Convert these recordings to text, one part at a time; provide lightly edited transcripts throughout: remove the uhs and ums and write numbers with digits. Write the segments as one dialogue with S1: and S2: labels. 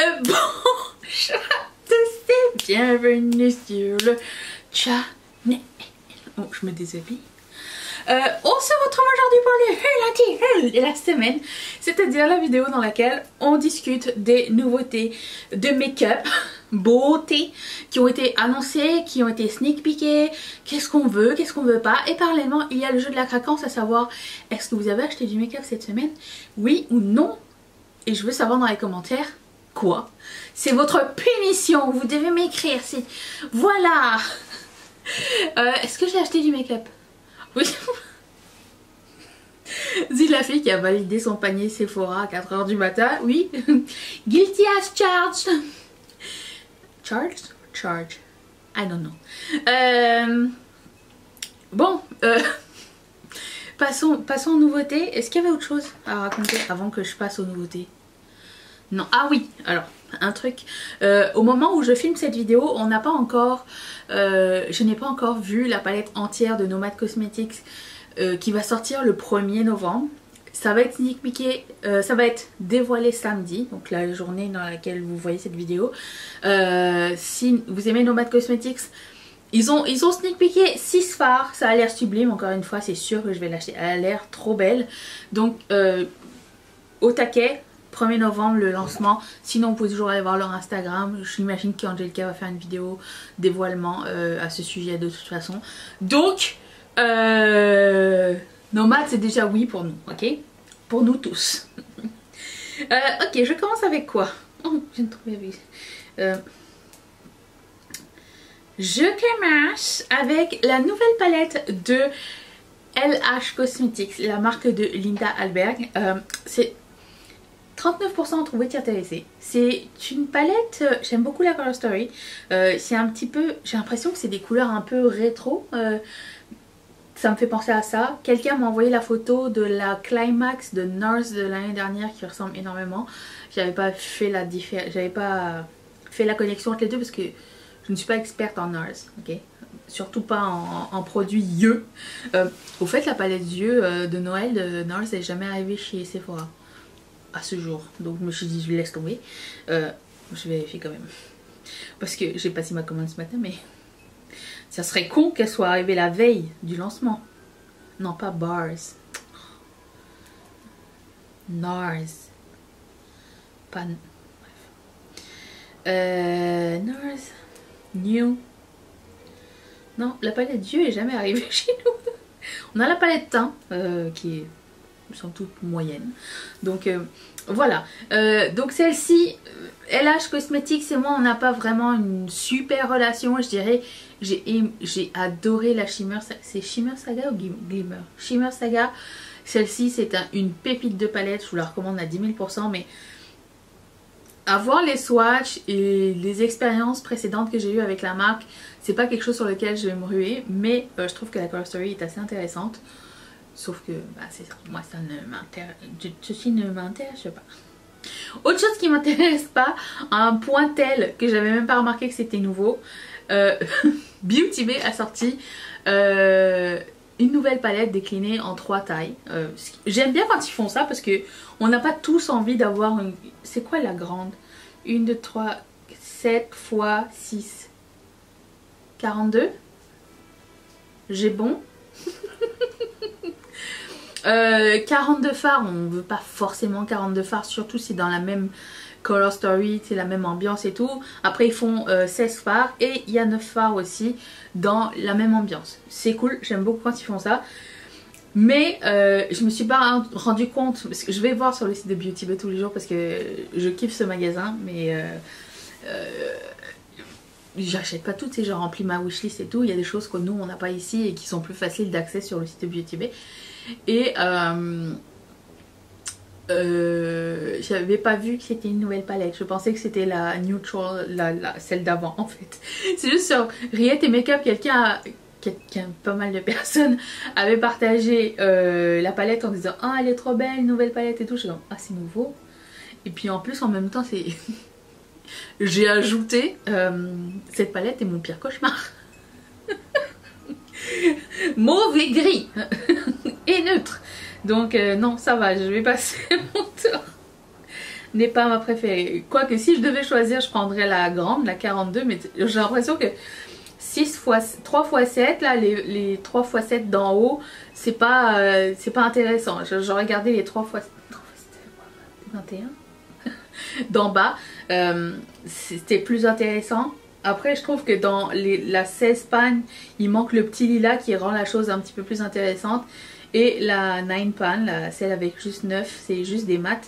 S1: Bonjour à tous et bienvenue sur le channel. Bon, je me déshabille. On se retrouve aujourd'hui pour le lundi de la semaine, c'est-à-dire la vidéo dans laquelle on discute des nouveautés de make-up, beauté, qui ont été annoncées, qui ont été sneak peekées, qu'est-ce qu'on veut pas. Et parallèlement, il y a le jeu de la craquance, à savoir, est-ce que vous avez acheté du make-up cette semaine? Oui ou non? Et je veux savoir dans les commentaires quoi. C'est votre punition, vous devez m'écrire. Voilà. Est-ce que j'ai acheté du make-up? Oui. Dis la fille qui a validé son panier Sephora à 4 h du matin. Oui. Guilty as charged. Charged? Charge. I don't know. Bon. Passons aux nouveautés. Est-ce qu'il y avait autre chose à raconter avant que je passe aux nouveautés? Non. Ah oui. Alors, un truc. Au moment où je filme cette vidéo, on n'a pas encore... je n'ai pas encore vu la palette entière de Nomad Cosmetics qui va sortir le 1er novembre. Ça va être sneak peeké, ça va être dévoilé samedi, donc la journée dans laquelle vous voyez cette vidéo. Si vous aimez Nomad Cosmetics, ils ont sneak peeké 6 fards, ça a l'air sublime, encore une fois c'est sûr que je vais l'acheter, elle a l'air trop belle. Donc au taquet, 1er novembre le lancement, sinon vous pouvez toujours aller voir leur Instagram, j'imagine qu'Angelica va faire une vidéo dévoilement à ce sujet de toute façon. Donc Nomad c'est déjà oui pour nous, ok? Pour nous tous. Ok, je commence avec quoi? Oh, je viens de trouver je commence avec la nouvelle palette de LH Cosmetics, la marque de Linda Alberg. C'est 39% ont trouvé t'y intéresser. C'est une palette, j'aime beaucoup la Color Story. C'est un petit peu, j'ai l'impression que c'est des couleurs un peu rétro. Ça me fait penser à ça. Quelqu'un m'a envoyé la photo de la Climax de NARS de l'année dernière qui ressemble énormément. J'avais pas fait la connexion entre les deux parce que je ne suis pas experte en NARS, ok? Surtout pas en produits yeux. Au fait, la palette yeux de Noël de NARS n'est jamais arrivée chez Sephora à ce jour. Donc je me suis dit je laisse tomber. Je vérifie quand même. Parce que j'ai passé ma commande ce matin, mais ça serait con qu'elle soit arrivée la veille du lancement. Non, pas Bars. NARS. Pas... Bref. NARS. New. Non, la palette d'yeux est jamais arrivée chez nous. On a la palette teint qui est somme toute moyenne. Donc voilà. Donc celle-ci, LH Cosmetics et moi on n'a pas vraiment une super relation, je dirais. J'ai adoré la Shimmer. C'est Shimmer Saga ou Glimmer? Shimmer Saga. Celle-ci c'est une pépite de palette. Je vous la recommande à 10 000%. Mais avoir les swatchs et les expériences précédentes que j'ai eues avec la marque, c'est pas quelque chose sur lequel je vais me ruer. Mais je trouve que la Color Story est assez intéressante. Sauf que bah, c'est ça, moi ça ne m'intéresse, ceci ne m'intéresse pas. Autre chose qui m'intéresse pas, à un point tel que j'avais même pas remarqué que c'était nouveau, Beauty Bay a sorti une nouvelle palette déclinée en 3 tailles. J'aime bien quand ils font ça parce que on n'a pas tous envie d'avoir une... C'est quoi la grande? 1, 2, 3, 7 x 6. 42? J'ai bon? 42 fards, on veut pas forcément 42 fards, surtout si dans la même Color Story, c'est la même ambiance et tout. Après ils font 16 fards et il y a 9 fards aussi dans la même ambiance. C'est cool, j'aime beaucoup quand ils font ça. Mais je me suis pas rendu compte, parce que je vais voir sur le site de Beauty Bay tous les jours parce que je kiffe ce magasin, mais j'achète pas tout, j'ai rempli ma wishlist et tout. Il y a des choses que nous on n'a pas ici et qui sont plus faciles d'accès sur le site de Beauty Bay. Et j'avais pas vu que c'était une nouvelle palette. Je pensais que c'était la Neutral, celle d'avant en fait. C'est juste sur Riette et Makeup, pas mal de personnes avaient partagé la palette en disant ah elle est trop belle, une nouvelle palette et tout. Je suis comme ah c'est nouveau. Et puis en plus en même temps c'est... J'ai ajouté cette palette est mon pire cauchemar. Mauve et gris et neutre. Donc non ça va, je vais passer mon tour. n'est pas ma préférée. Quoique si je devais choisir, je prendrais la grande, la 42, mais j'ai l'impression que 3 x 7, là, les 3 x 7 d'en haut, c'est pas intéressant. J'aurais gardé les 3 x 21 d'en bas, c'était plus intéressant. Après, je trouve que dans la 16 pan, il manque le petit lilas qui rend la chose un petit peu plus intéressante. Et la 9 pan, celle avec juste 9, c'est juste des mats.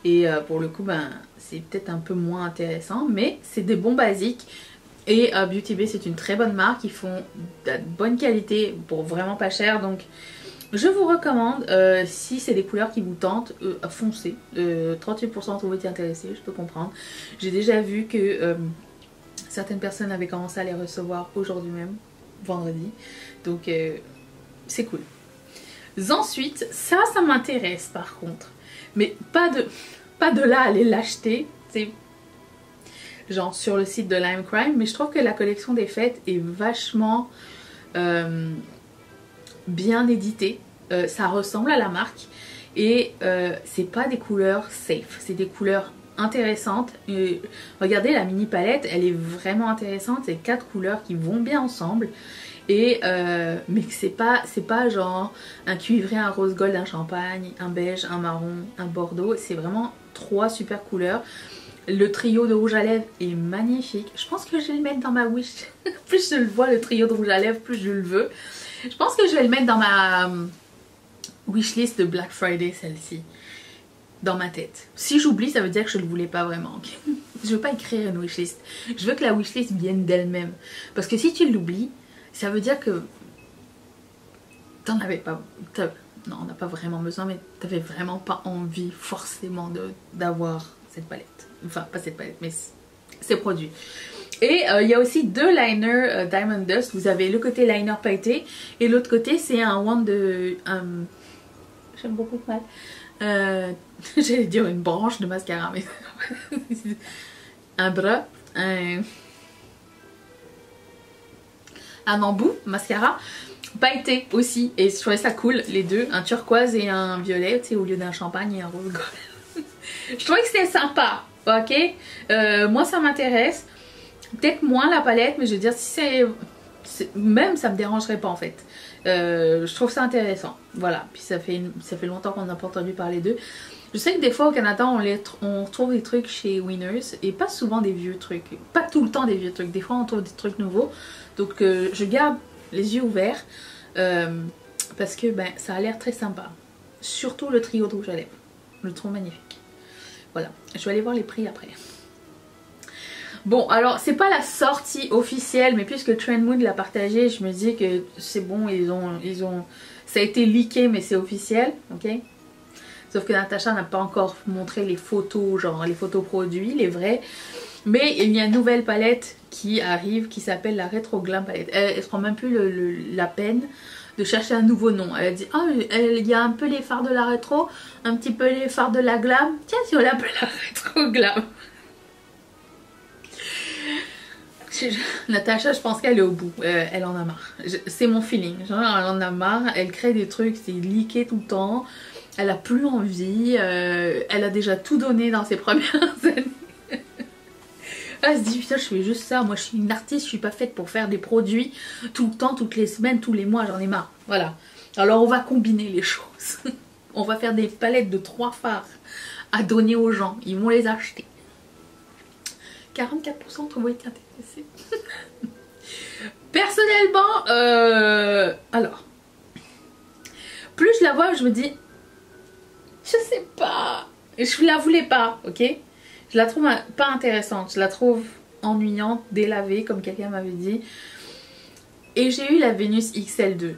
S1: Et pour le coup, ben, c'est peut-être un peu moins intéressant, mais c'est des bons basiques. Et Beauty Bay, c'est une très bonne marque. Ils font de bonne qualité pour vraiment pas cher. Donc, je vous recommande, si c'est des couleurs qui vous tentent, foncez. 38% vous êtes intéressé, je peux comprendre. J'ai déjà vu que certaines personnes avaient commencé à les recevoir aujourd'hui même, vendredi. Donc, c'est cool. Ensuite, ça m'intéresse par contre. Mais pas de là à aller l'acheter. C'est genre sur le site de Lime Crime. Mais je trouve que la collection des fêtes est vachement bien éditée. Ça ressemble à la marque. Et c'est pas des couleurs safe. C'est des couleurs intéressantes. Et regardez la mini palette. Elle est vraiment intéressante. C'est 4 couleurs qui vont bien ensemble. Et mais c'est pas genre un cuivré, un rose gold, un champagne, un beige, un marron, un bordeaux. C'est vraiment 3 super couleurs. Le trio de rouge à lèvres est magnifique. Je pense que je vais le mettre dans ma wish. Plus je le vois, le trio de rouge à lèvres, plus je le veux. Je pense que je vais le mettre dans ma wishlist de Black Friday, celle-ci. Dans ma tête. Si j'oublie, ça veut dire que je ne le voulais pas vraiment. Okay. Je veux pas écrire une wishlist. Je veux que la wishlist vienne d'elle-même. Parce que si tu l'oublies, ça veut dire que t'en avais pas... Non, on n'a pas vraiment besoin, mais t'avais vraiment pas envie forcément d'avoir cette palette. Enfin, pas cette palette, mais ces produits. Et il y a aussi 2 liners Diamond Dust. Vous avez le côté liner pailleté et l'autre côté c'est un wand de... J'aime beaucoup le mal. J'allais dire une branche de mascara, mais... un bras, un embout mascara pailleté aussi, et je trouvais ça cool les deux, un turquoise et un violet, tu sais, au lieu d'un champagne et un rose gold. Je trouvais que c'était sympa, ok. Moi ça m'intéresse, peut-être moins la palette, mais je veux dire si c'est même ça me dérangerait pas en fait. Je trouve ça intéressant, voilà. Puis ça fait longtemps qu'on n'a pas entendu parler d'eux. Je sais que des fois au Canada on trouve des trucs chez Winners et pas souvent des vieux trucs, pas tout le temps des vieux trucs, des fois on trouve des trucs nouveaux. Donc je garde les yeux ouverts parce que ben, ça a l'air très sympa. Surtout le trio de rouge à lèvres, je le trouve magnifique. Voilà, je vais aller voir les prix après. Bon, alors c'est pas la sortie officielle, mais puisque Trendmood l'a partagé, je me dis que c'est bon, ça a été leaké, mais c'est officiel, ok. Sauf que Natacha n'a pas encore montré les photos, genre les photos produits, les vrais. Mais il y a une nouvelle palette qui arrive qui s'appelle la Retro Glam Palette. Elle se prend même plus la peine de chercher un nouveau nom. Elle a dit, oh, il y a un peu les fards de la rétro, un petit peu les fards de la glam. Tiens, si on l'appelle la Retro Glam. Natacha, je pense qu'elle est au bout. Elle en a marre. C'est mon feeling. Genre, elle en a marre. Elle crée des trucs, c'est leaké tout le temps. Elle a plus envie. Elle a déjà tout donné dans ses premières années. Elle se dit putain, je fais juste ça. Moi, je suis une artiste. Je suis pas faite pour faire des produits tout le temps, toutes les semaines, tous les mois. J'en ai marre. Voilà. Alors, on va combiner les choses. On va faire des palettes de 3 fards à donner aux gens. Ils vont les acheter. 44% de être intéressés. Personnellement, alors, plus je la vois, je me dis, je sais pas, je la voulais pas, ok. Je la trouve pas intéressante, je la trouve ennuyante, délavée, comme quelqu'un m'avait dit. Et j'ai eu la Venus XL2.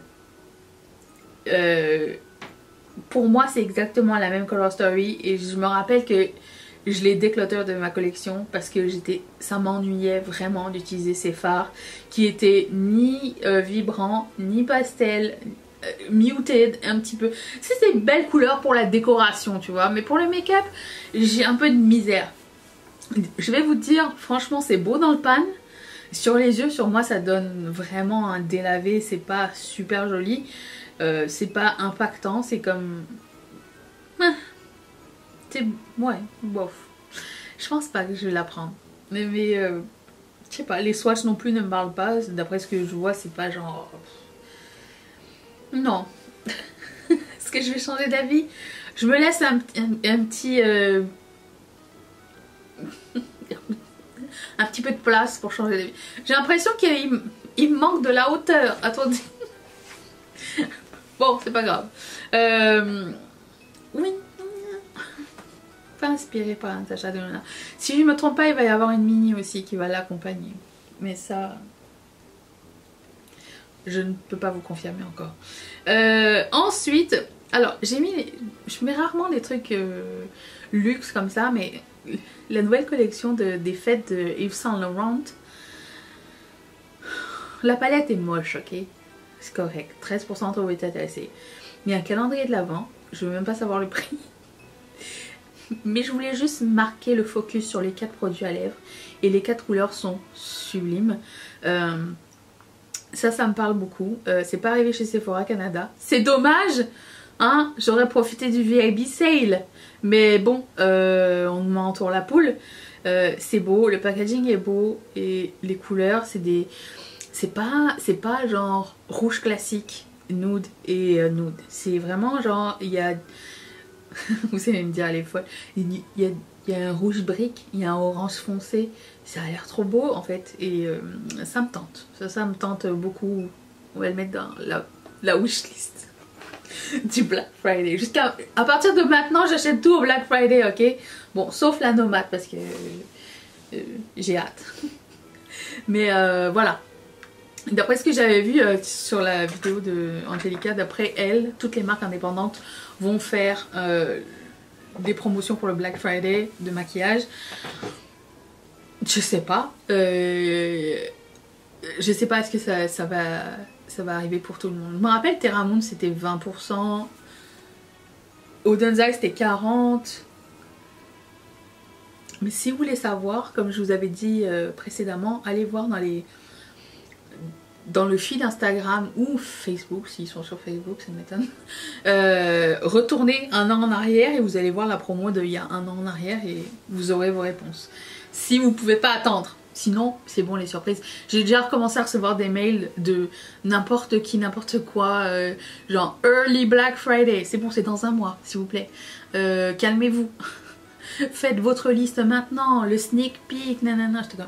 S1: Pour moi, c'est exactement la même color story, et je me rappelle que je l'ai déclutter de ma collection parce que ça m'ennuyait vraiment d'utiliser ces fards qui étaient ni vibrants, ni pastel, muted un petit peu. C'est des belles couleurs pour la décoration, tu vois, mais pour le make-up, j'ai un peu de misère. Je vais vous dire, franchement, c'est beau dans le pan. Sur les yeux, sur moi, ça donne vraiment un délavé, c'est pas super joli. C'est pas impactant, c'est comme... ouais, bof. Je pense pas que je vais la prendre. Mais je sais pas, les swatchs non plus ne me parlent pas. D'après ce que je vois, c'est pas genre... Non. Est-ce que je vais changer d'avis? Je me laisse un petit... un petit peu de place pour changer d'avis. J'ai l'impression qu'il me manque de la hauteur. Attendez. Bon, c'est pas grave. Oui. Pas inspiré par Natasha Denona. Si je me trompe pas, il va y avoir une mini aussi qui va l'accompagner. Mais ça... je ne peux pas vous confirmer encore. Ensuite, alors j'ai mis... je mets rarement des trucs luxe comme ça, mais la nouvelle collection des fêtes de Yves Saint Laurent. La palette est moche, ok? C'est correct. 13% trop intéressé. Il y a un calendrier de l'Avent. Je veux même pas savoir le prix. Mais je voulais juste marquer le focus sur les 4 produits à lèvres. Et les 4 couleurs sont sublimes. Ça me parle beaucoup. C'est pas arrivé chez Sephora Canada. C'est dommage, hein. J'aurais profité du VIP sale. Mais bon, on m'entoure la poule. C'est beau, le packaging est beau. Et les couleurs, c'est pas genre rouge classique, nude et nude. C'est vraiment genre, il y a... vous allez me dire, elle est folle. Il y a un rouge brique, il y a un orange foncé. Ça a l'air trop beau en fait. Et ça me tente. Ça me tente beaucoup. On va le mettre dans la wishlist du Black Friday. À partir de maintenant, j'achète tout au Black Friday, ok? Bon, sauf la nomade parce que j'ai hâte. Mais voilà. D'après ce que j'avais vu sur la vidéo de Angelica, d'après elle, toutes les marques indépendantes vont faire des promotions pour le Black Friday de maquillage. Je sais pas. Je sais pas, est-ce que ça va arriver pour tout le monde. Je me rappelle, Terra Moon c'était 20%. Odenza c'était 40%. Mais si vous voulez savoir, comme je vous avais dit précédemment, allez voir dans le feed Instagram ou Facebook, s'ils sont sur Facebook, ça m'étonne. Retournez un an en arrière et vous allez voir la promo d'il y a un an en arrière et vous aurez vos réponses. Si vous pouvez pas attendre. Sinon, c'est bon les surprises. J'ai déjà recommencé à recevoir des mails de n'importe qui, n'importe quoi. Genre Early Black Friday. C'est bon, c'est dans un mois, s'il vous plaît. Calmez-vous. Faites votre liste maintenant. Le sneak peek, nanana. J'étais comme...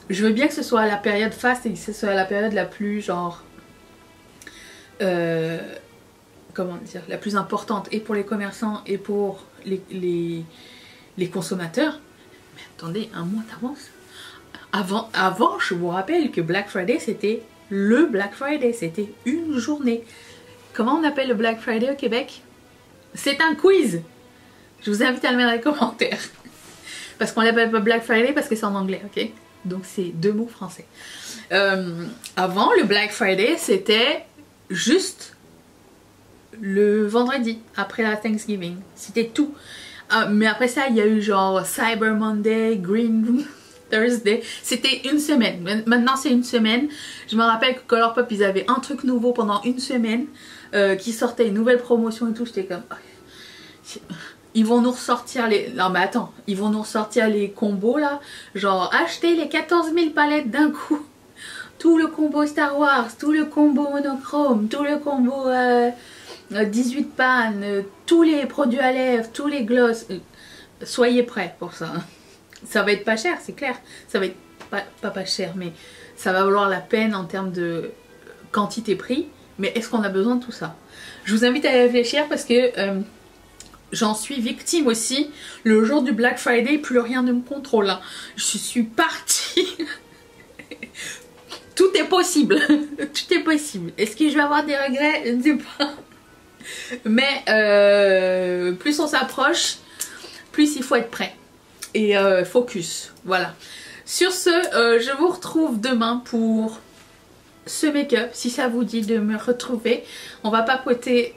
S1: Je veux bien que ce soit à la période faste et que ce soit à la période la plus genre... comment dire, la plus importante et pour les commerçants et pour les consommateurs. Mais attendez, un mois d'avance. Avant, je vous rappelle que Black Friday, c'était le Black Friday. C'était une journée. Comment on appelle le Black Friday au Québec? C'est un quiz. Je vous invite à le mettre dans les commentaires. Parce qu'on l'appelle pas Black Friday parce que c'est en anglais, ok? Donc c'est 2 mots français. Avant, le Black Friday, c'était juste le vendredi, après la Thanksgiving. C'était tout. Mais après ça, il y a eu genre Cyber Monday, Green Thursday. C'était une semaine. Maintenant, c'est une semaine. Je me rappelle que Colourpop, ils avaient un truc nouveau pendant une semaine qui sortait une nouvelle promotion et tout. J'étais comme... Ils vont nous ressortir les... Non mais attends, ils vont nous ressortir les combos là. Genre acheter les 14 000 palettes d'un coup. Tout le combo Star Wars, tout le combo monochrome, tout le combo 18 pannes, tous les produits à lèvres, tous les gloss. Soyez prêts pour ça. Ça va être pas cher, c'est clair. Ça va être pas cher, mais ça va valoir la peine en termes de quantité-prix. Mais est-ce qu'on a besoin de tout ça? Je vous invite à y réfléchir parce que... j'en suis victime aussi. Le jour du Black Friday, plus rien ne me contrôle. Hein. Je suis partie. Tout est possible. Tout est possible. Est-ce que je vais avoir des regrets? Je ne sais pas. Mais plus on s'approche, plus il faut être prêt. Et focus. Voilà. Sur ce, je vous retrouve demain pour ce make-up. Si ça vous dit de me retrouver, on va papoter...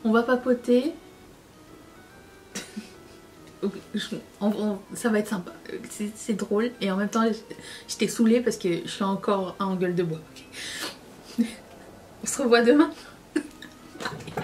S1: On va papoter. Ça va être sympa. C'est drôle. Et en même temps, j'étais saoulée parce que je suis encore en gueule de bois. Okay. On se revoit demain. Bye.